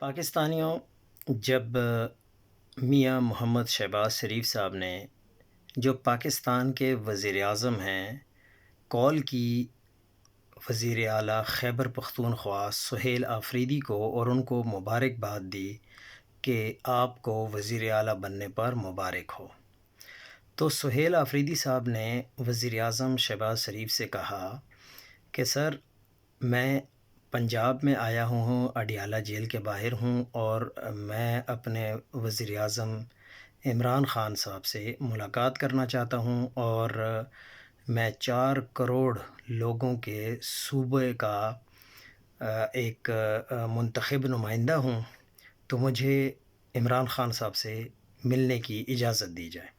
پاکستانیوں، جب میاں محمد شہباز شریف صاحب نے جو پاکستان کے وزیر اعظم ہیں کال کی وزیر اعلیٰ خیبر پختونخوا سہیل آفریدی کو اور ان کو مبارکباد دی کہ آپ کو وزیر اعلیٰ بننے پر مبارک ہو، تو سہیل آفریدی صاحب نے وزیر اعظم شہباز شریف سے کہا کہ سر، میں پنجاب میں آیا ہوں، اڈیالہ جیل کے باہر ہوں، اور میں اپنے وزیر اعظم عمران خان صاحب سے ملاقات کرنا چاہتا ہوں، اور میں 4 کروڑ لوگوں کے صوبے کا ایک منتخب نمائندہ ہوں، تو مجھے عمران خان صاحب سے ملنے کی اجازت دی جائے۔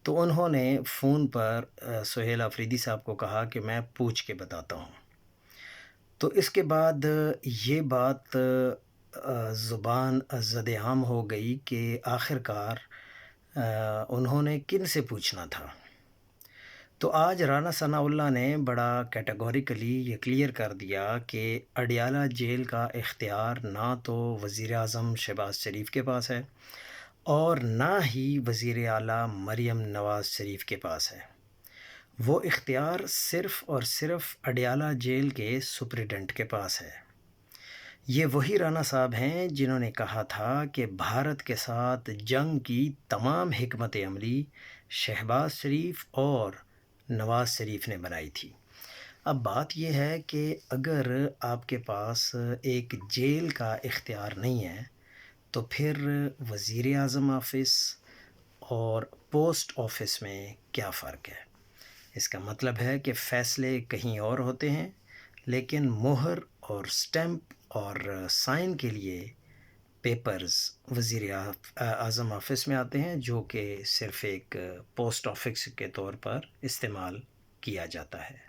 تو انہوں نے فون پر سہیل آفریدی صاحب کو کہا کہ میں پوچھ کے بتاتا ہوں۔ تو اس کے بعد یہ بات زبان زد عام ہو گئی کہ آخر کار انہوں نے کن سے پوچھنا تھا۔ تو آج رانا ثناء اللہ نے بڑا کیٹیگوریکلی یہ کلیئر کر دیا کہ اڈیالہ جیل کا اختیار نہ تو وزیر اعظم شہباز شریف کے پاس ہے اور نہ ہی وزیر اعلیٰ مریم نواز شریف کے پاس ہے۔ وہ اختیار صرف اور صرف اڈیالہ جیل کے سپریڈنٹ کے پاس ہے۔ یہ وہی رانا صاحب ہیں جنہوں نے کہا تھا کہ بھارت کے ساتھ جنگ کی تمام حکمت عملی شہباز شریف اور نواز شریف نے بنائی تھی۔ اب بات یہ ہے کہ اگر آپ کے پاس ایک جیل کا اختیار نہیں ہے تو پھر وزیر اعظم آفس اور پوسٹ آفس میں کیا فرق ہے؟ اس کا مطلب ہے کہ فیصلے کہیں اور ہوتے ہیں، لیکن مہر اور سٹیمپ اور سائن کے لیے پیپرز وزیر اعظم آفس میں آتے ہیں، جو کہ صرف ایک پوسٹ آفس کے طور پر استعمال کیا جاتا ہے۔